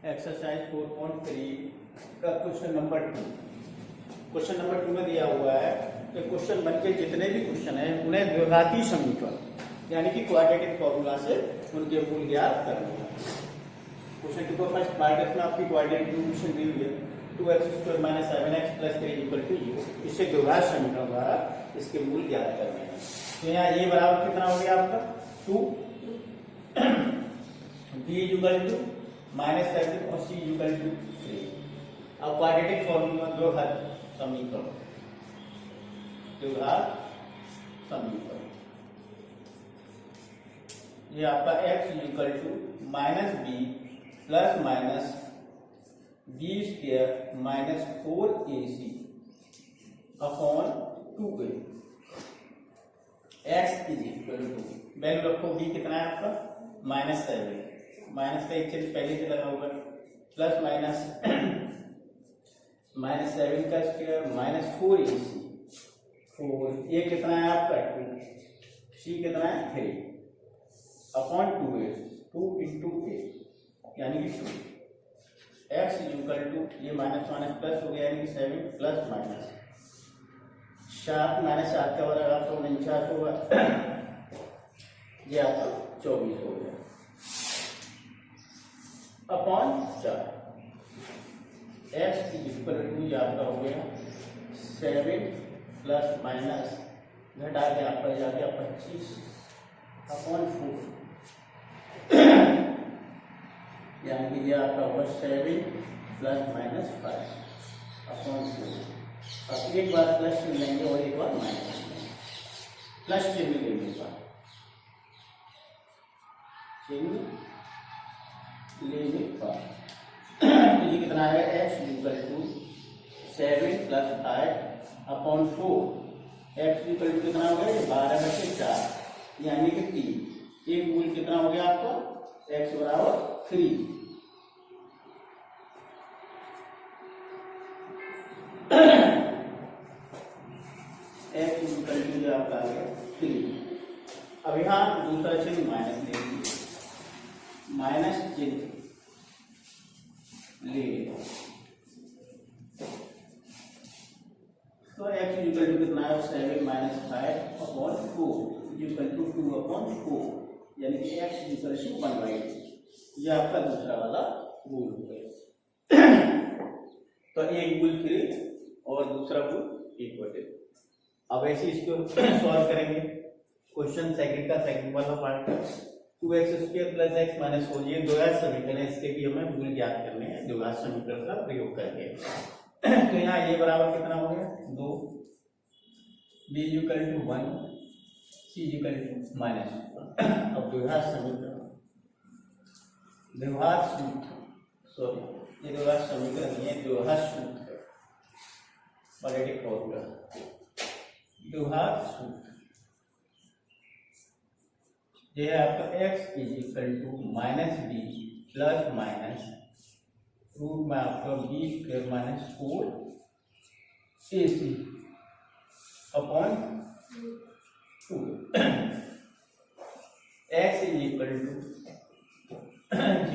Exercise 4.3 का question number 2। Question number 2 में दिया हुआ है कि क्वेश्चन बन के जितने भी क्वेश्चन है उन्हें द्विघाती समीकरण यानी कि क्वाड्रेटिक फॉर्मूला से उनके मूल ज्ञात करने हैं। क्वेश्चन 2 का फर्स्ट पार्ट में आपकी क्वाड्रेटिक इक्वेशन दी हुई है 2x² - 7x + 3 = 0। इससे द्विघात समीकरण द्वारा इसके मूल ज्ञात करने हैं। तो यहाँ ये बराबर कितना हो गया आपका 2, b = -7 और c = 3। अब क्वाड्रेटिक फॉर्मूला द्विघात समीकरण ये आपका x = -b + -b² - 4ac upon 2a। x = value रखो b कितना है आपका -7, माइनस का एक चिन्ह पहले से लगा होगा, प्लस माइनस -7 का स्क्वायर -4ac 4, ये कितना है आपका 2, c कितना है 3 अपॉन 2a 2 × a यानी कि 2। x = ये माइनस माइनस प्लस हो गया यानी कि 7 प्लस माइनस 7 -7 का बराबर आपका 49 होगा, ये आपका 24 हो गया अपॉन 4। x = आपका हो गया 7 प्लस माइनस घटा के आपका जा गया 25 अपॉन 4 यानी कि ये आपका होगा 7 प्लस माइनस 5 अपॉन 4। अब एक बार प्लस चिन्ह लेंगे और एक बार माइनस प्लस चिन्ह लेंगे, लेने पर तो ये कितना है x = 7 प्लस 5 अपॉन 4। x = कितना हो गया 12/4 यानी कि 3। एक मूल कितना हो गया आपका x = 3। x = आपका आ गया 3। अब यहाँ दूसरा चिन्ह माइनस ले लीजिए, माइनस चिन्ह ले तो x = कितना है 7 - 5 अपॉन 4 = 2 अपॉन 4 यानी कि x = 1/2। ये आपका दूसरा वाला रूल हो गया। तो एक रूल 3 और दूसरा रूल इक्वेटिव। अब ऐसे इसको सॉल्व करेंगे। क्वेश्चन सेकंड का सेकंड वाला पार्ट 2x² + x - 4 ये द्विघात समीकरण है, इसके भी हमें मूल ज्ञात करने हैं द्विघात समीकरण का प्रयोग करके। तो यहाँ ये बराबर कितना हो गया 2, b = 1 c = -1। अब द्विघात समीकरण द्विघात सूत्र ये द्विघात समीकरण नहीं है, द्विघात सूत्र क्वाड्रेटिक फॉर्मूला द्विघात सूत्र ये है आपका x = -b plus minus root में आपका b² - 4ac अपॉन 2। x =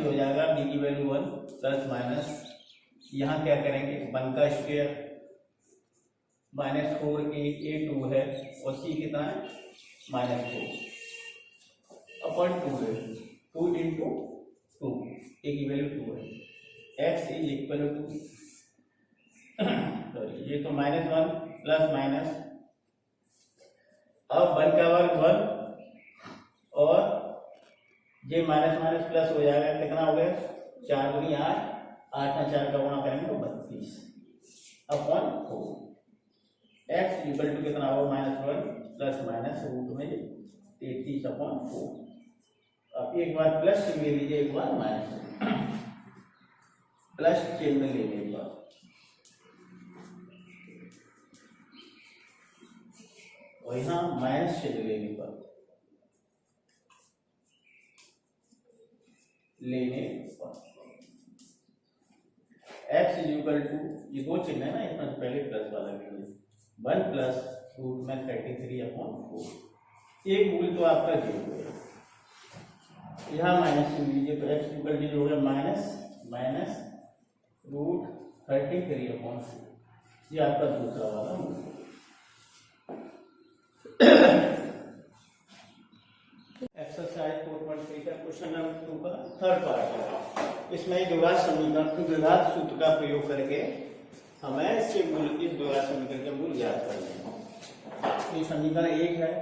हो जाएगा b की वैल्यू 1 प्लस माइनस यहाँ क्या करेंगे 1 का स्क्वायर -4a 2 है और c कितना है -4 अपॉन 2 है 2 × 2 a की वैल्यू 2 है। x = सॉरी ये तो -1 प्लस माइनस, अब 1 का वर्ग 1 और ये माइनस माइनस प्लस हो जाएगा, कितना हो गया 4 × 8 8 में 4 का गुणा करेंगे तो 32 अपॉन 4। x = कितना होगा -1 प्लस माइनस रूट में 33 अपॉन 4। अब एक बार प्लस चिन्ह ले लीजिए, एक बार माइनस प्लस चिन्ह ले लीजिए, एक बार और यहाँ माइनस चिन्ह लेने पर x = ये दो चिन्ह है ना, इसमें पहले प्लस वाला लेंगे 1 प्लस रूट में 33 अपॉन 4। एक मूल तो आपका 0 है, यहाँ माइनस चिन्ह लीजिए तो x = हो गया -, 33/4। ये आपका दूसरा वाला मूल। एक्सरसाइज 4.3 का क्वेश्चन नंबर 2 का थर्ड पार्ट है। इसमें द्विघात समीकरण द्विघात सूत्र का प्रयोग करके हमें इसके मूल इस द्विघात समीकरण के मूल ज्ञात करने हैं। तो ये समीकरण 1 है,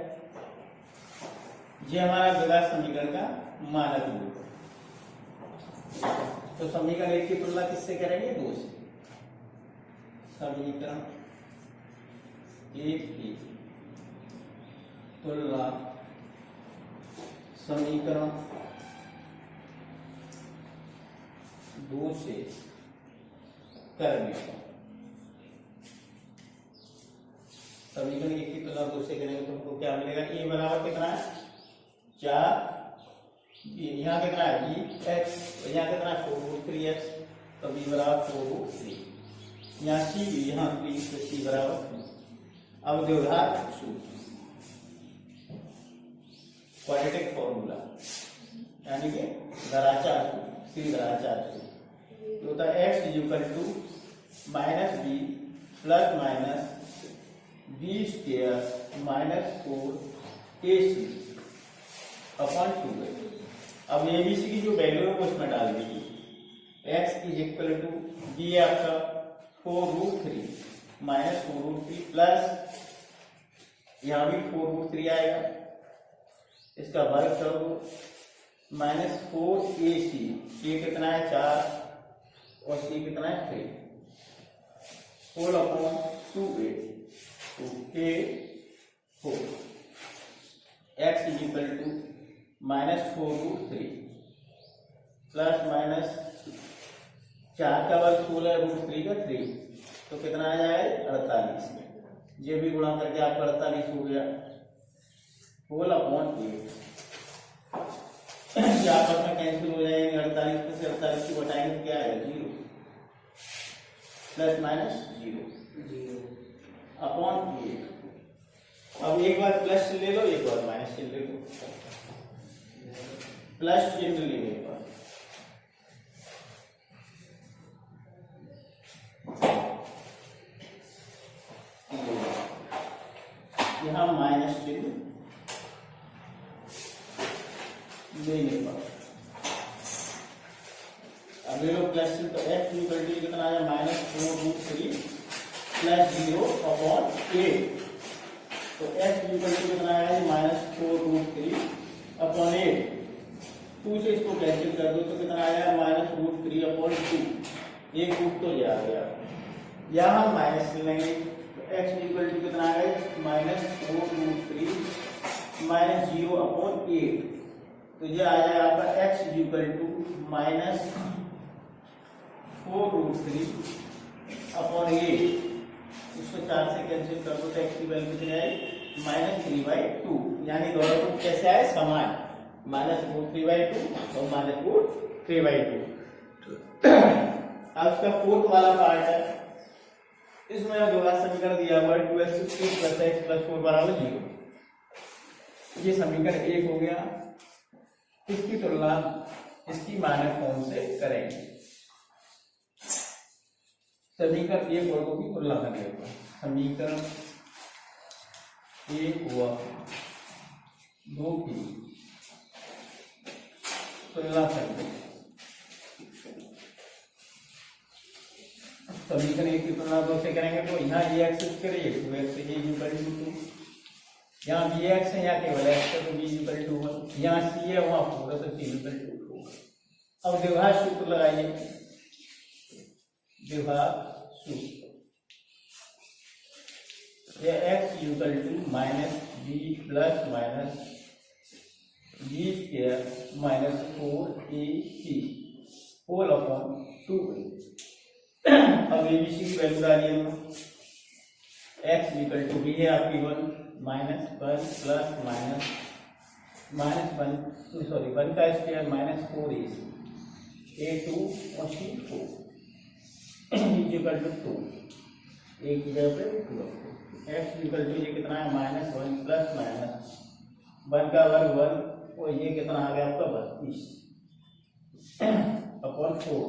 ये हमारा द्विघात समीकरण का मानक मूल है। तो समीकरण 1 की तुलना किससे करेंगे? 2 से। समीकरण 1 की तुलना समीकरण 2 से करने पर समीकरण 1 की तुलना 2 से करेंगे तो हमको क्या मिलेगा? ए बराबर कितना है? 4। यहाँ कितना है? B x. यहाँ कितना है? 4√3x। तो बी बराबर 4√3। यहाँ सी भी यहाँ 3 तो सी बराबर 3। अब द्विघात सूत्र क्वाड्रेटिक फॉर्मूला यानी कि द्विघाचार सूत्र, त्रिघाचार सूत्र होता है x = -b plus minus b² -4ac upon 2a। अब एबीसी की जो वैल्यू है वो उसमें डाल दीजिए। x = b आपका 4√3 -4√3 प्लस यहाँ भी 4√3 आएगा, इसका वर्ग करो -4ac। ये कितना है? 4 और c कितना है? 3 whole upon 2a 4 x = -4√3 plus minus 4 का वर्ग 16 है, √3 का 3 तो कितना आ जाएगा? 48 में। ये भी गुणा करके आपका 48 हो गया होल अपॉन 8। आपस में कैंसिल हो जाएंगे। 48 से 48 को घटाएंगे क्या आएगा? 0 प्लस माइनस 0 अपॉन 8। अब एक बार प्लस ले लो, एक बार माइनस ले लो। प्लस चिन्ह ले लो एक बार, यहाँ माइनस चिन्ह लेने पर अब ले लो प्लस चिन्ह। तो x = कितना आया? -4√3 प्लस 0 अपॉन 8। तो x = कितना आया? -4√3 अपॉन 8। 2 से इसको कैंसिल कर दो तो कितना आया? -√3 अपॉन 2। एक रूट तो जा गया, यहाँ हम माइनस लेंगे तो x = कितना आएगा? -4√3 -0 अपॉन 8। तो ये आ जाएगा आपका x = -4√3 अपॉन 8। इसको 4 से कैंसिल कर दो तो x की वैल्यू कितनी आएगी? -3/2। यानी दोनों रूट कैसे आए? समान, -√3/2 और -√3/2। अब इसका फोर्थ वाला पार्ट है, इसमें द्विघात समीकरण दिया हुआ है 2x² + x + 4 = 0। ये समीकरण 1 हो गया। इसकी तुलना इसकी मानक फॉर्म से करेंगे। समीकरण 1 और 2 की तुलना करेंगे। समीकरण 1 व 2 की तुलना करेंगे। समीकरण 1 की तुलना 2 से करेंगे तो यहाँ ये x करिए 2x से ये = 2, यहाँ b x है, यहाँ केवल x है तो b = 1, यहाँ c है वहाँ 4 है तो c = 2। अब द्विघात सूत्र लगाइए। द्विघात सूत्र ये x = -b plus minus b² -4ac whole upon 2a। अब एबीसी की वैल्यू डालिए। x = b है आपकी 1 -1 प्लस माइनस -1 का स्क्वायर -4ac a2 और c4 = 2। एक जगह पे 2 x = ये कितना है? -1 प्लस माइनस 1 का वर्ग 1 और ये कितना आ गया आपका 32 upon 4।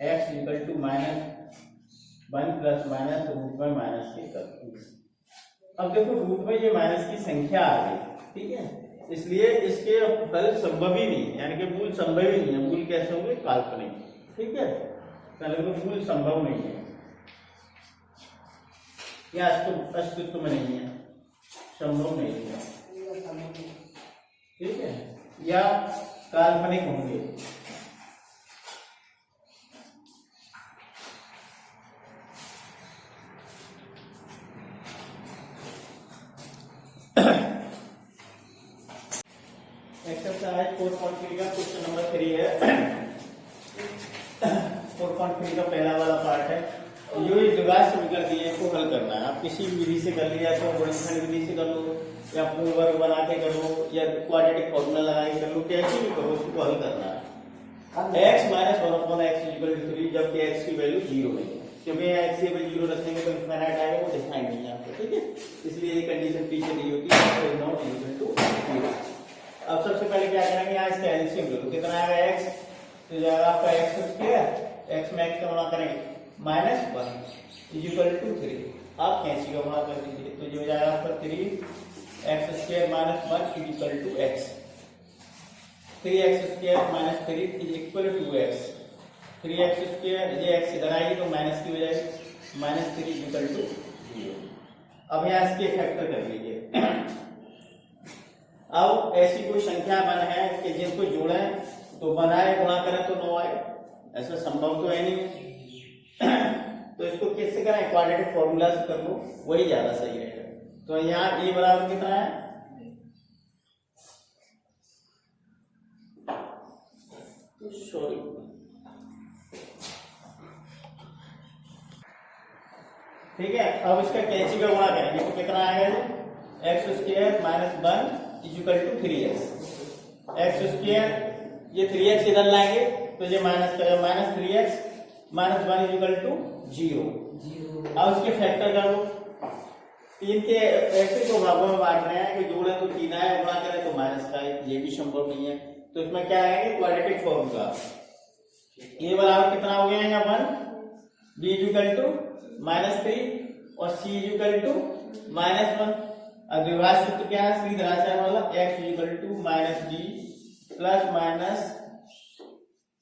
X equal to -1 plus minus root में -31। अब देखो रूट में ये माइनस की संख्या आ गई, ठीक है, इसलिए इसके फल संभव ही नहीं, यानी कि मूल संभव ही नहीं है। मूल कैसे होंगे? काल्पनिक, ठीक है, पहले तो मूल संभव नहीं है या अस्तित्व में नहीं है, संभव नहीं है, ठीक है, या काल्पनिक होंगे। एक्सरसाइज 4.3 का क्वेश्चन नंबर 3 है। 4.3 का पहला वाला पार्ट है। जो ये द्विघात समीकरण दिए इसको हल करना है। आप किसी भी विधि से कर लिया, तो गुणनखंड विधि से कर लो, या पूर्ण वर्ग बना के कर लो, या क्वाड्रेटिक फॉर्मूला लगा के कर लो, कैसे भी करो, उसको हल करना है। x - 1/x = 3, जबकि x की वैल्यू 0 नहीं है, क्योंकि x की वैल्यू 0 रखेंगे तो इनफाइनाइट आएगा, वो दिखाई नहीं है आपको, ठीक है, इसलिए ये कंडीशन पीछे दी होती है, नॉट इक्वल टू 0। अब सबसे पहले क्या करेंगे, यहाँ इसका एलसीएम लो, तो कितना आएगा x, तो जाएगा आपका x², x में x का गुणा करेंगे -1 = 3। आप कैंची का गुणा कर दीजिए, तो जो जाएगा आपका 3x² - 1 = x, 3x² - 3 = x, 3x², ये x इधर आएगी तो माइनस की हो जाएगी, -3 = 0। अब यहाँ इसके फैक्टर कर लीजिए। अब ऐसी कोई संख्या बन है कि जिनको जोड़ें तो बनाए, गुणा करें तो 9 आए, ऐसा संभव तो है नहीं। तो इसको किससे करें? क्वाड्रेटिक फॉर्मूला से कर लो, वही ज्यादा सही रहेगा। तो यहाँ a बराबर कितना है? सॉरी, ठीक है, अब इसका कैंची का गुणा करेंगे तो कितना आएगा? x² - 1 = 3x, x², ये 3x इधर लाएंगे तो ये माइनस करेगा, -3x - 1 = 0। अब इसके फैक्टर कर लो, 3 के ऐसे दो भागों में बांट रहे हैं कि जोड़े तो 3 आए, गुणा करें तो माइनस का है, ये भी संभव नहीं है। तो इसमें क्या आएगा? Quadratic formula. a बराबर कितना हो गया यहाँ 1, b = -3 और c = -1। अब विभाज्य सूत्र क्या है? सीधा वाला, x = -b plus minus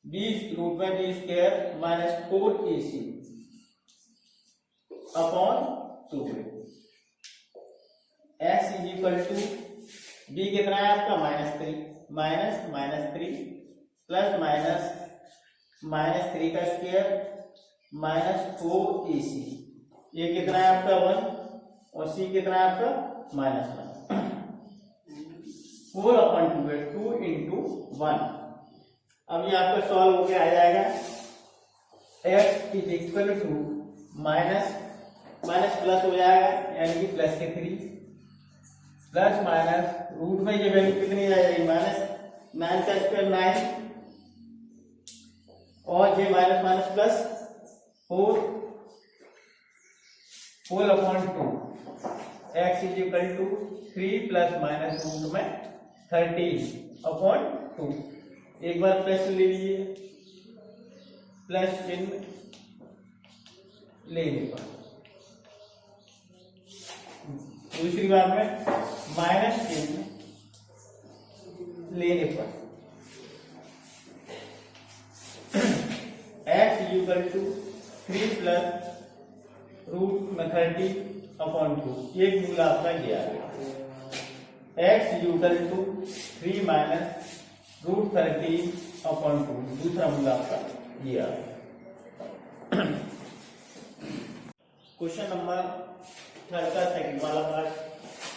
b√b² - 4ac upon 2। x = b कितना है आपका? -3 -3 प्लस -3 का स्क्वायर -4ac, ये कितना है आपका 1 और c कितना है आपका -1। 4/2 है, 2 × 1। अब ये आपका सॉल्व होके आ जाएगा, x = माइनस प्लस हो जाएगा, यानी कि +3 प्लस माइनस रूट में ये वैल्यू कितनी आ जाएगी? -9 का स्क्वायर 9 और जे minus plus 4/2। x = 3 plus minus root में 13/2। एक बार प्लस ले लीजिए, प्लस चिन्ह लेने पर, दूसरी बार में माइनस चिन्ह लेने पर x = 3 प्लस रूट में 30/2, एक मूल आपका ये आ गया। x = 3 माइनस रूट 30/2, दूसरा मूल आपका ये आ गया। क्वेश्चन नंबर 3 का सेकंड वाला पार्ट,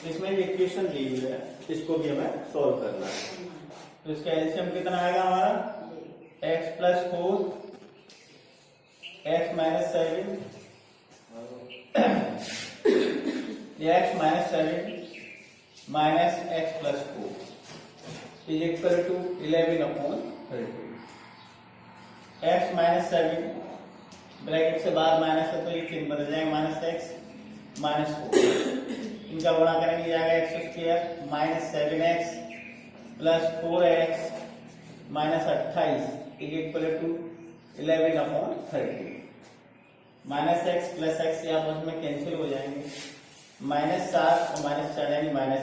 इसमें इक्वेशन दी हुई है, इसको भी हमें सॉल्व करना है। तो इसका एलसीएम कितना आएगा हमारा? x + 4 x - 7 x - 7 minus x + 4 = 11/30। x - 7 bracket से बाहर माइनस है तो ये चिन्ह बदल जाएगा, -x - 4। इनका गुणा करेंगे, जाएगा x² - 7x plus 4x - 28 = 11/30 minus x plus x ये आपस में कैंसिल हो जाएंगे, -7 और -4 यानी -11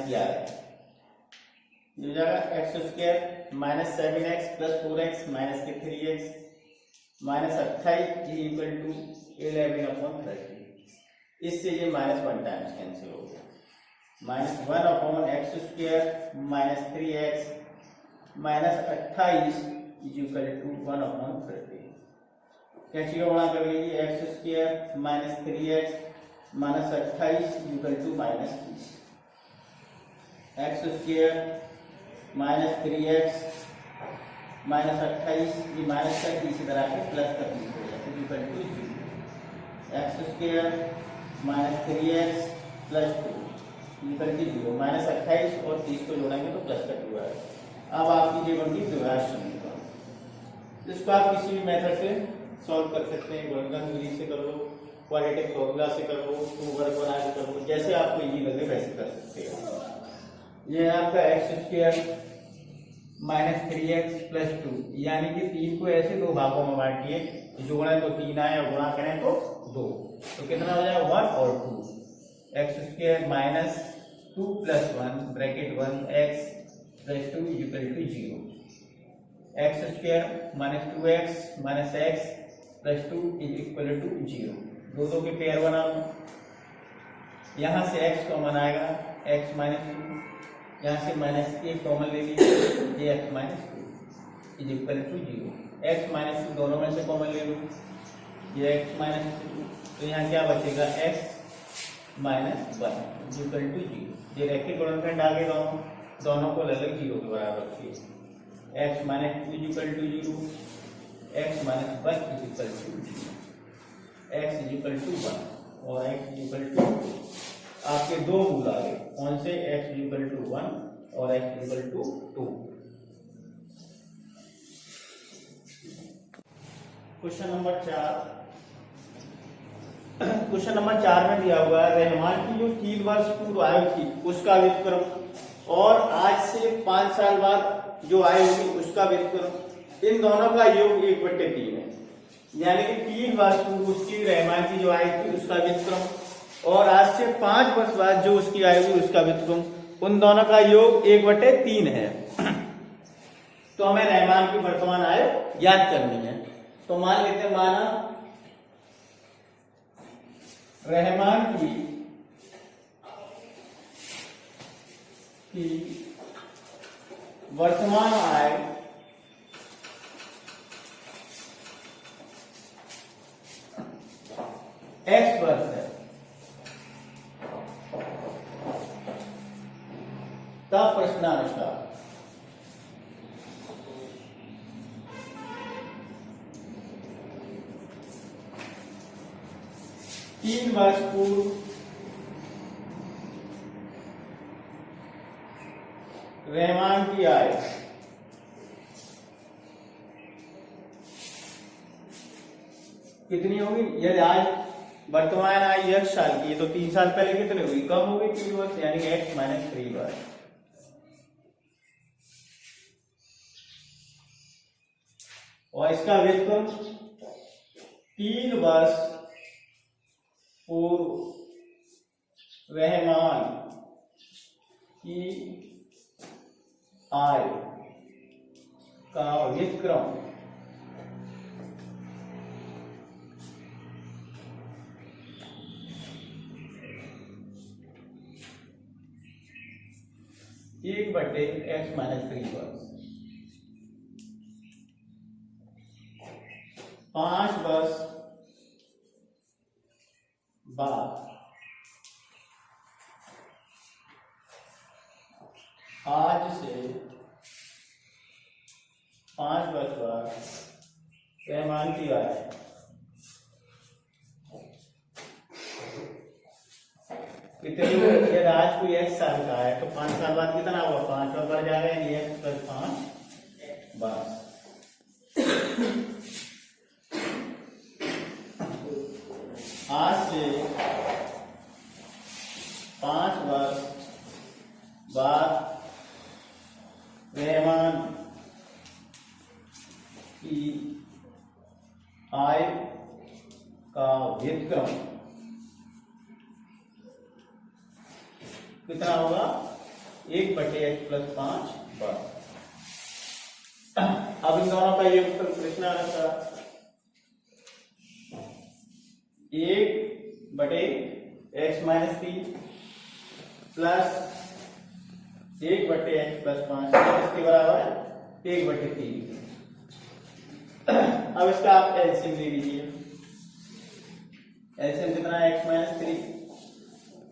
हो जाएगा। X square -7x plus 4x minus के 3x -28 इक्वल टू 11/30। इससे ये -1 टाइम्स कैंसिल हो गया। -1/x square -3x -28 equal to 1/30। कैंची का गुणा कर लीजिए, x square -3x -28 equal to -30। X square -3x -28 ये माइनस का इसी तरह के प्लस का 30 हो जाए equal to 0। X square -3x plus 2 equal to 0। -28 और 30 को जोड़ेंगे तो प्लस का 2 आएगा। अब आप कीजिए बन की द्विघात समीकरण। इसको आप किसी भी मेथड से सॉल्व कर सकते हैं, गुणनखंड विधि से कर लो, क्वाड्रेटिक फॉर्मूला से कर लो, 2 वर्ग बना के कर लो, जैसे आपको इजी लगे वैसे कर सकते हो। ये है आपका एक्स स्क्वायर -3x प्लस 2 यानी कि 3 को ऐसे 2 भागों में बांटिए, जोड़े तो 3 आए और गुणा करें तो 2, तो कितना हो जाएगा 1 और 2। X square -2 plus 1 bracket 1 x plus 2 equal to 0। X square -2x -x plus 2 is equal to 0। दो के पेयर बना लो, यहाँ से x कॉमन आएगा, x -2, यहाँ से -1 कॉमन ले लीजिए, ये x -2 is equal to 0। x -2 दोनों में से कॉमन ले लो, ये x -2, तो यहाँ क्या बचेगा x -1 इक्वल टू 0। ये रैखिक गुणनखंड आगे दोनों को अलग 0 के बराबर रखिए। x -2 equal to 0, x -1 equal to 0, x equal to 1 और x इक्वल टू 2। आपके दो मूल आ गए, कौन से? x इक्वल टू 1 और x equal to 2। Question number 4। Question number 4 में दिया हुआ है रहमान की जो 3 वर्ष पूर्व आयु थी उसका व्युत्क्रम और आज से 5 साल बाद जो आयु होगी उसका व्युत्क्रम, इन दोनों का योग 1/3 है। यानी कि 3 वर्ष पूर्व उसकी रहमान की जो आयु थी उसका व्युत्क्रम और आज से 5 वर्ष बाद जो उसकी आयु थी उसका व्युत्क्रम, उन दोनों का योग 1/3 है। तो हमें रहमान की वर्तमान आयु याद करनी है। तो मान लेते हैं, माना रहमान की वर्तमान आय x वर्ष है, तब प्रश्नानुसार तीन वर्ष पूर्व रहमान की आय कितनी होगी? यदि आज वर्तमान आयु 1 साल की है तो 3 साल पहले कितनी होगी? कम होगी 3 वर्ष, यानी कि x -3 वर्ष। और इसका व्युत्क्रम 3 वर्ष पूर्व रहमान की आय का व्युत्क्रम एक बटे x -3 वर्ष। 5 वर्ष बाद आज से 5 वर्ष बाद रहमान की आय कितनी? यदि आज कोई 1 साल का है तो 5 साल बाद कितना होगा? 5 और बढ़ जाएगा, यानी x + 5 बस। आज से 5 वर्ष बाद रहमान की I का व्युत्क्रम कितना होगा 1/x+5 बार। अब इन दोनों का ये उत्तर प्रश्न आ रहा था 1/x-3 प्लस 1/x+5 किसके बराबर है 1/3। अब इसका आप एलसीएम ले लीजिए। एलसीएम कितना है x-3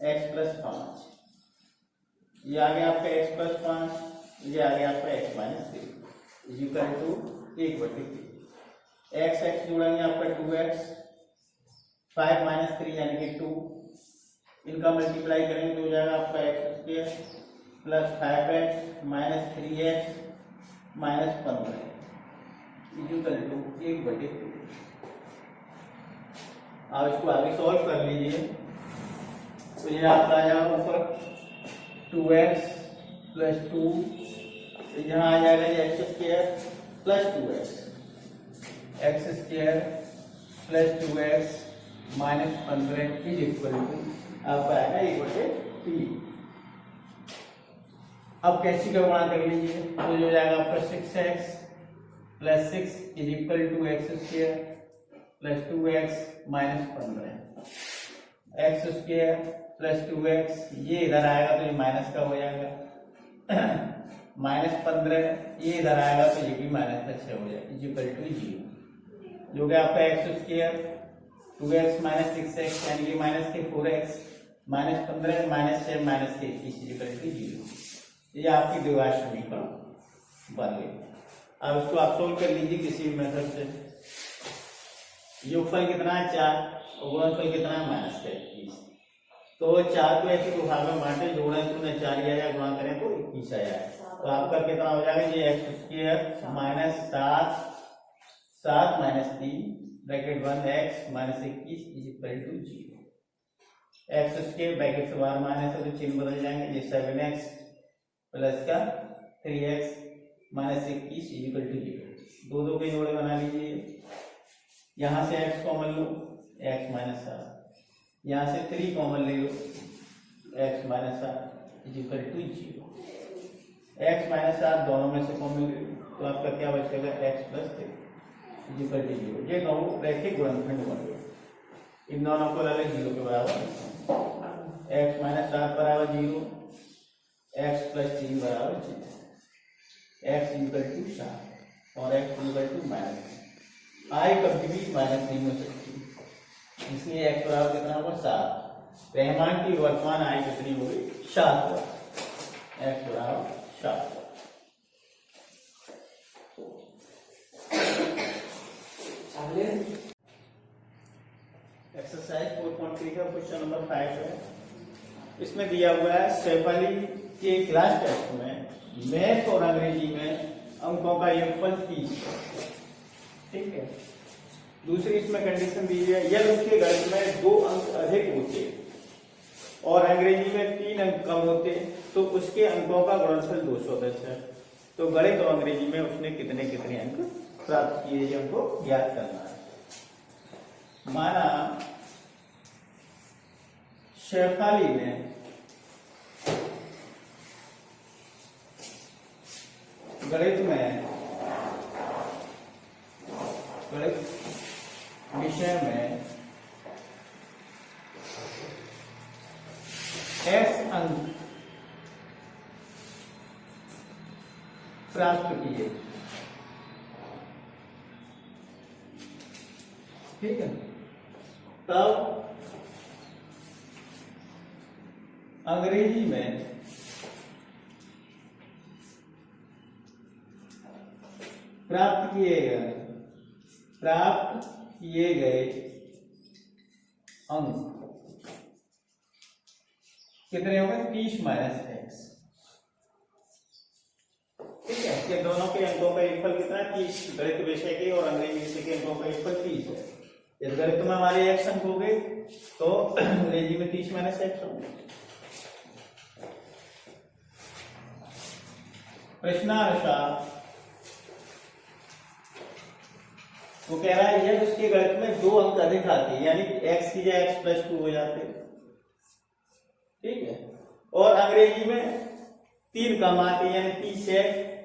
x+5, ये आ गया आपका x+5, ये आ गया आपका x-3 इक्वल टू 1/3। x जोड़ेंगे आपका 2x, 5 - 3 यानी कि 2, इनका मल्टीप्लाई करेंगे तो हो जाएगा आपका x² plus 5x minus 3x minus 15 equal to 1/2। आप इसको आगे सॉल्व कर लीजिए तो ये आपका आ जाएगा ऊपर 2x प्लस 2, यहाँ आ जाएगा ये x² plus 2x, x² plus 2x minus 15 is equal to आपका आएगा 1/3। अब कैसी का गुणा कर लीजिए तो हो जाएगा आपका 6x plus 6 is equal to x² plus 2x minus 15, x² plus 2x, ये इधर आएगा तो ये माइनस का हो जाएगा माइनस 15, ये इधर आएगा तो ये भी माइनस का 6 हो जाएगा इज इक्वल टू 0, जो कि आपका x² 2x माइनस 6x यानी कि माइनस के 4x माइनस 15 माइनस 6 माइनस के 21 इज इक्वल टू 0। ये आपकी द्विघात समीकरण बन गई। अब इसको आप सोल्व कर लीजिए किसी भी मेथड से। योगफल कितना है 4 और गुणनफल कितना है -21। तो 4 को ऐसे दो भाग में बांटे, जोड़ें तो 4 आया, गुणा करें तो 21 आया। तो आपका कितना हो जाएगा ये x² minus 7 minus 3 bracket 1x minus 21 is equal to 0। x² bracket से बाहर माइनस है तो चिन्ह बदल जाएंगे, ये 7x प्लस का 3x minus 21 is equal to 0। दो के जोड़े बना लीजिए, यहाँ से x कॉमन लो x माइनस 7, यहाँ से 3 कॉमन ले लो x minus 7 is equal to 0। x minus 7 दोनों में से कॉमन ले लो तो आपका क्या बचेगा x plus 3 is equal to 0। ये दोनों रैखिक गुणनखंड बन गए, इन दोनों को अलग 0 के बराबर, x माइनस 7 बराबर 0, x प्लस 3 बराबर 0, x इक्वल टू 7 और x इक्वल टू माइनस, आई कभी भी माइनस नहीं हो सकती, इसलिए x बराबर कितना होगा 7। रहमान की वर्तमान आई कितनी होगी 7, x बराबर 7। एक्सरसाइज 4.3 का क्वेश्चन नंबर 5 है। इसमें दिया हुआ है शेफाली के क्लास टेस्ट में मैथ और अंग्रेजी में अंकों का योगफल 30, ठीक है। दूसरी इसमें कंडीशन दी है यदि उसके गणित में 2 अंक अधिक होते और अंग्रेजी में 3 अंक कम होते तो उसके अंकों का गुणनफल 210 है। तो गणित और अंग्रेजी में उसने कितने कितने अंक प्राप्त किए ये हमको ज्ञात करना है। माना शेफाली ने गणित विषय में x अंक प्राप्त किए, ठीक है। तब अंग्रेजी में प्राप्त किए गए अंक कितने हो गए 30 माइनस x, ठीक है। ये दोनों के अंकों का योगफल कितना है 30, गणित विषय के और अंग्रेजी विषय के अंकों का योगफल 30 है। इस गणित में हमारे x अंक हो गए तो अंग्रेजी में 30 माइनस x होंगे। प्रश्नानुसार वो कह रहा है यह उसके गणित में 2 अंक अधिक आते हैं, यानी x की जगह x+2 हो जाते हैं, ठीक है। और अंग्रेजी में 3 कम आते हैं, यानी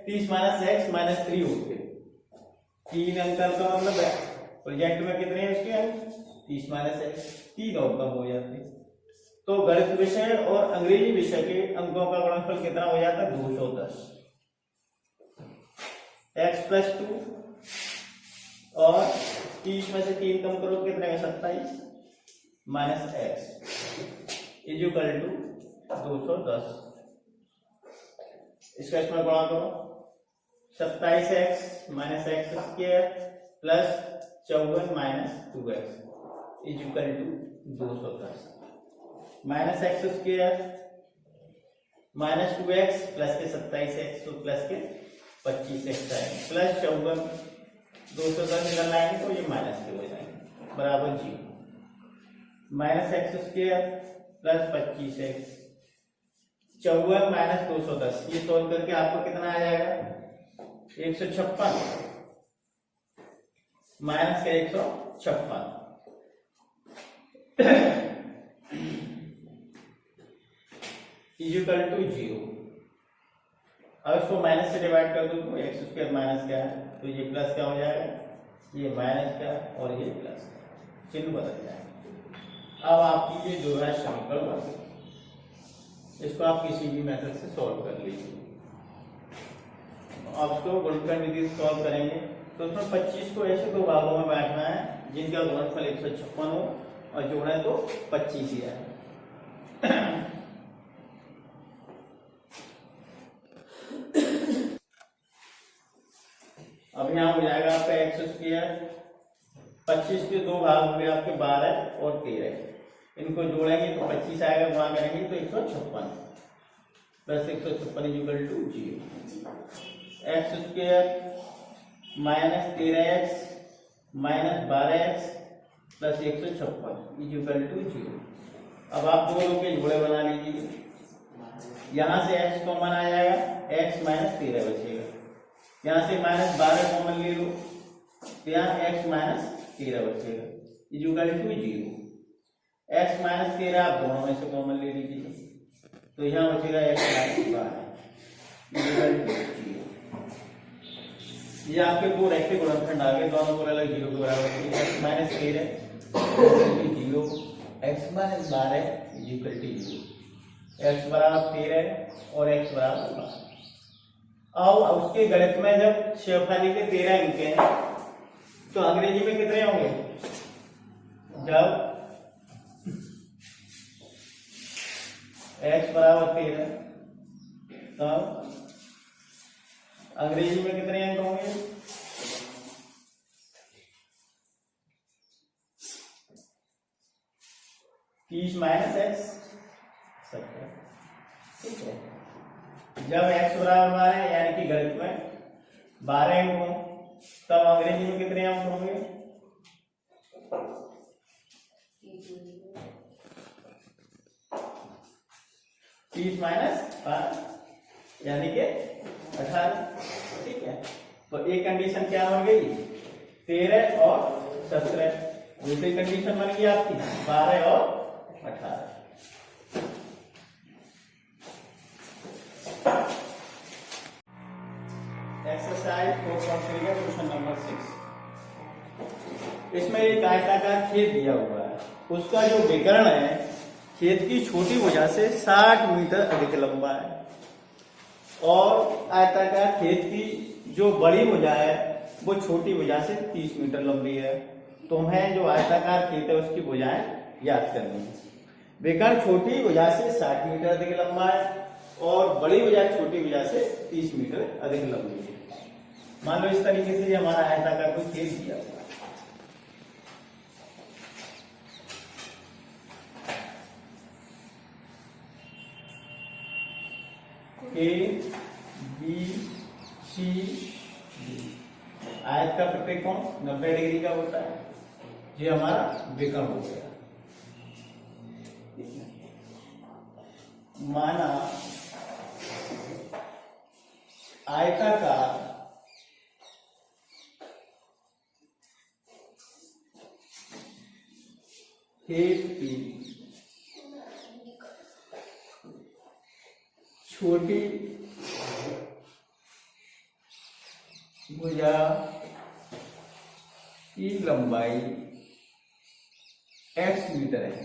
30 माइनस x माइनस 3 होते हैं। 3 अंक का मतलब है प्रोजेक्ट में कितने हैं उसके 30 माइनस x, 3 और कम हो जाते हैं। तो गणित विषय और अंग्रेजी विषय के अंकों का गुणनफल कितना हो जाता है 210। x+2 और 30 में से 3 कम करो कितने का 27 minus x is equal to 210। इसका इसमें गुणा करो 27x minus x square plus 54 minus 2x is equal to 210 minus x square minus 2x plus के 27x तो प्लस के 25x आएंगे प्लस 54 210 निकल आएंगे तो ये माइनस के हो जाएंगे बराबर 0 minus x square plus 25x 54 minus 210 ये सोल्व करके आपको कितना आ जाएगा 156 माइनस का 156 इक्वल टू 0। अब इसको माइनस से डिवाइड कर दो तो एक्स स्क्वायर माइनस क्या है तो ये प्लस क्या हो जाएगा ये माइनस का और ये प्लस का चिन्ह बदल जाएगा। अब आपकी ये जो है समीकरण बन इसको आप किसी भी मेथड से सॉल्व कर लीजिए। अब इसको गुणनफल विधि से सॉल्व करेंगे तो उसमें 25 को ऐसे 2 भागों में बांटना है जिनका गुणनफल 156 हो और जोड़े तो 25 ही है। अब यहाँ हो जाएगा आपका एक्स स्क्वायर 25 के 2 भाग हो गए आपके 12 और 13 इनको जोड़ेंगे तो 25 आएगा गुणा करेंगे तो 156 plus 156 equal to 0 x square minus 13x minus 12x plus 156 equal to 0। अब आप दोनों के जोड़े बना लीजिए यहाँ से x कॉमन आ जाएगा x माइनस 13 बचेगा यहाँ से माइनस 12 कॉमन ले लो तो यहाँ x माइनस 13 बचेगा इक्वल टू 0 x माइनस 13 आप दोनों में से कॉमन ले लीजिए तो यहाँ बचेगा x माइनस 12 इक्वल टू 0। ये आपके दो रेक्टे गुणनखंड आ गए दोनों को अलग 0 के बराबर x minus 13 0 x minus 12 equal to 0 x बराबर 13 और x बराबर 12। अब उसके गणित में जब शेफाली के 13 अंक हैं तो अंग्रेजी में कितने होंगे जब x बराबर 13 तब अंग्रेजी में कितने अंक होंगे 30 माइनस एक्स ठीक है। जब x बराबर 12 यानी कि गणित में 12 अंक हों तब अंग्रेजी में कितने अंक होंगे 30 माइनस 5 यानी कि 18 ठीक है। तो एक कंडीशन क्या बन गई 13 और 17 दूसरी कंडीशन बन गई आपकी 12 और 18। एक्सरसाइज 4.3 का क्वेश्चन नंबर 6। इसमें एक आयताकार खेत दिया हुआ है उसका जो विकर्ण है खेत की छोटी भुजा से 60 मीटर अधिक लंबा है और आयताकार खेत की जो बड़ी भुजा है वो छोटी भुजा से 30 मीटर लंबी है। तो हमें जो आयताकार खेत है उसकी भुजाएं याद करनी है। विकर्ण छोटी भुजा से 60 मीटर अधिक लंबा है और बड़ी भुजा छोटी भुजा से 30 मीटर अधिक लंबी है। मान लो इस तरीके से हमारा आयताकार कोई खेत दिया हुआ है A B C D आयत का प्रत्येकोण 90 डिग्री का होता है। ये हमारा विकर्ण हो गया। माना आयताकार खेती छोटी भुजा की लंबाई x मीटर है।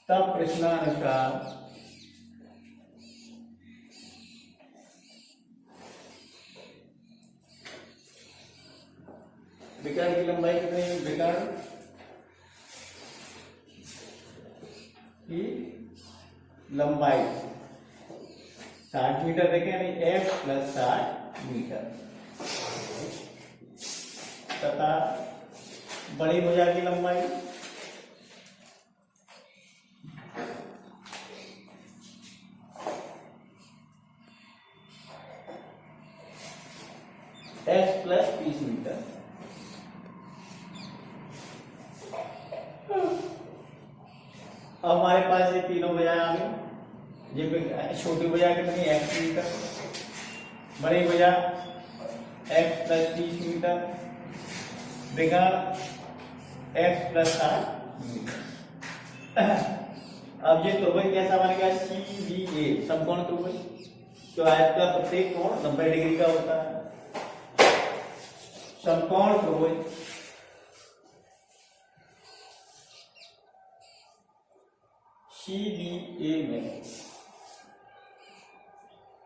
तब प्रश्नानुसार विकर्ण की लंबाई कितनी है? विकर्ण की लंबाई 60 मीटर देखें, यानी x + 60 मीटर तथा बड़ी भुजा की लंबाई x + 30 मीटर। अब हमारे पास ये तीनों भुजाएं आ गई। ये छोटी भुजा कितनी? x मीटर, बड़ी भुजा x + 30 मीटर, विकर्ण x + 60 मीटर। अब ये त्रिभुज कैसा बन गया? CBA समकोण त्रिभुज। तो आयत का प्रत्येक कोण 90 डिग्री का होता है। समकोण त्रिभुज CBA में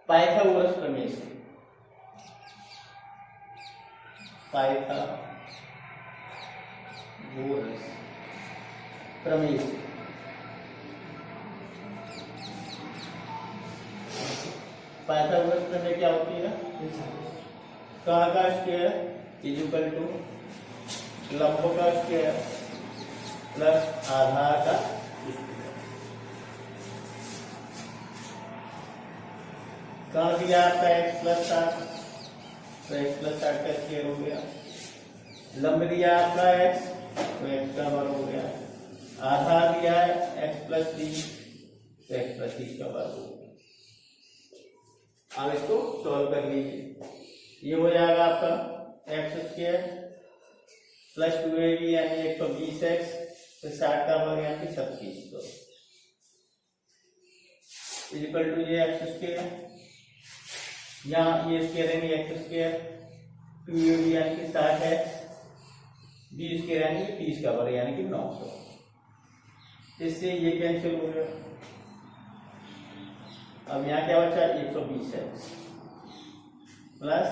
पाइथागोरस प्रमेय से पाइथागोरस प्रमेय क्या होती है? कर्ण का स्क्वायर इक्वल टू लंब का स्क्वायर प्लस आधार का स्क्वायर। कर्ण दिया आपका x + 60, तो x + 60 का स्क्वायर हो गया। लंब दिया आपका x, तो x का वर्ग हो गया। आधार दिया है x + 30, तो x + 30 का वर्ग हो गया। अब इसको सॉल्व कर लीजिए। ये हो जाएगा आपका x² + 2ab यानी 120x, तो 60 का वर्ग यानी 3600 इक्वल टू ये x², यहाँ ये स्क्वायर यानी x², 2ab यानी कि 60x, b² यानी 30 का वर्ग यानी कि 900। इससे ये कैंसिल हो गया। अब यहाँ क्या बचा? 120x plus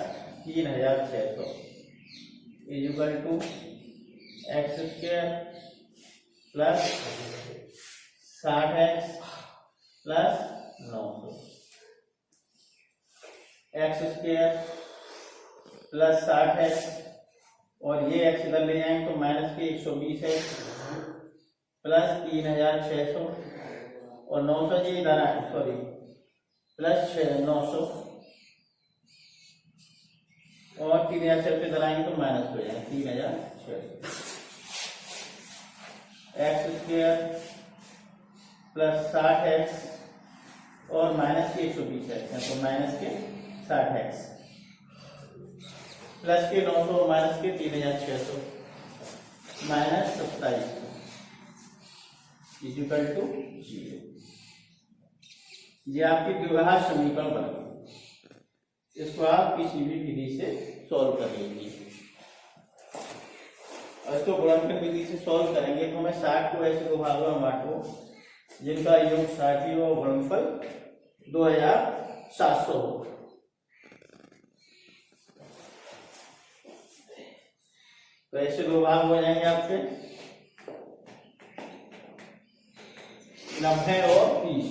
3600 equal to x² plus 60x plus 900। x² plus 60x और ये x इधर ले जाएंगे तो माइनस के 120x प्लस 3600 और 900 जी इधर आए, सॉरी प्लस 900 और 3600 इधर आएंगे तो माइनस हो जाएगा 3600। x² प्लस 60x और माइनस के 120x है तो माइनस के 60x प्लस के 900 माइनस के 3600 माइनस 2700 इक्वल टू 0। ये आपकी द्विघात समीकरण बन गई। इसको आप किसी भी विधि से सॉल्व कर लीजिए। और इसको गुणनफल विधि से सॉल्व करेंगे तो हमें 60 को ऐसे दो भागों में बांटो जिनका योग 60 और गुणनफल 2700 हो। तो ऐसे दो भाग हो जाएंगे आपके 90 और 30,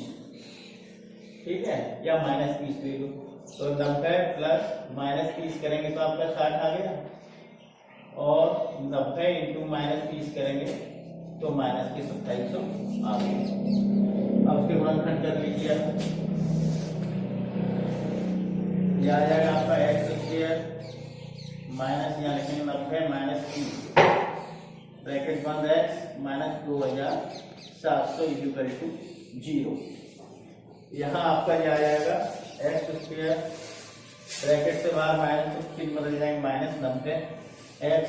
ठीक है, या माइनस 30 ले लो। तो 90 प्लस माइनस 30 करेंगे तो आपका 60 आ गया और 90 इंटू माइनस 30 करेंगे तो माइनस के 2700 आ गया। अब उसके गुणनखंड कर लीजिए। यह आ जाएगा आपका x² माइनस यहाँ लिखेंगे 90 माइनस 30 ब्रैकेट बंद x माइनस 2700 इक्वल टू 0। यहाँ आपका यह आ जाएगा x² ब्रैकेट से बाहर माइनस तो चिन्ह बदल जाएंगे, -90 x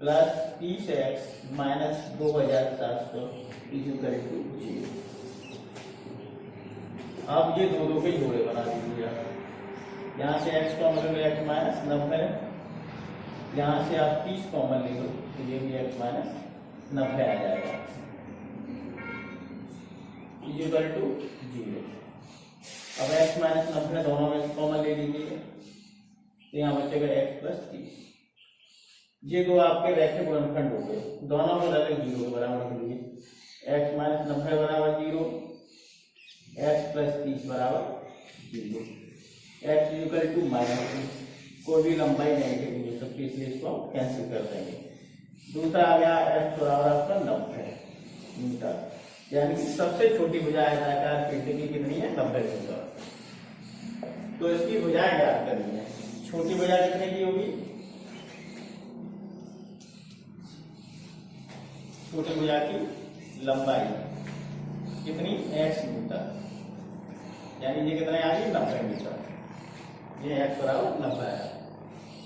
plus 30x minus 2700 equal to 0। अब ये दो के जोड़े बना दीजिए। यहाँ से x कॉमन ले लो, x माइनस 90, यहाँ से आप 30 कॉमन ले लो तो ये भी x माइनस 90 आ जाएगा इक्वल टू 0। अब x माइनस 90 दोनों में कॉमन ले लीजिए तो यहाँ बचेगा x प्लस 30। ये दो आपके रेखे गुणनखंड हो गए, दोनों में अलग 0 के बराबर कर लीजिए। x माइनस 90 बराबर 0, x प्लस 30 बराबर 0। x इक्वल टू -, कोई भी लंबाई नेगेटिव हो सकती है इसलिए इसको कैंसिल कर देंगे। दूसरा आ गया x बराबर आपका 90 मीटर, यानी कि सबसे छोटी भुजा आयताकार पेटी की कितनी है, 90 मीटर। तो इसकी भुजाएं ज्ञात करनी है। छोटी भुजा कितने की होगी, छोटी भुजा की लंबाई कितनी, x मीटर, यानी ये कितना आ गई 90 मीटर, ये x बराबर 90 है।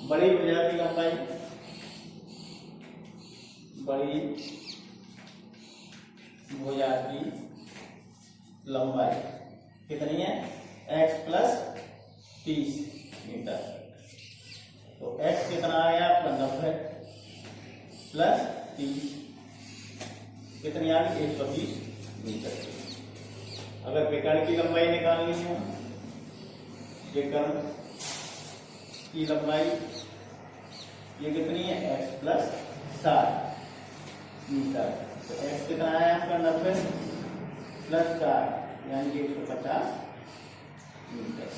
बड़ी भुजा की लंबाई, बड़ी भुजा की लंबाई कितनी है, x प्लस 30 मीटर। तो x कितना आया आपका 90 प्लस 30 कितनी आ गई 120 मीटर। अगर विकर्ण की लंबाई निकालनी है, विकर्ण की लंबाई ये कितनी है, x प्लस 60 मीटर। तो x कितना आया आपका 90 प्लस 60 यानी कि 150 मीटर।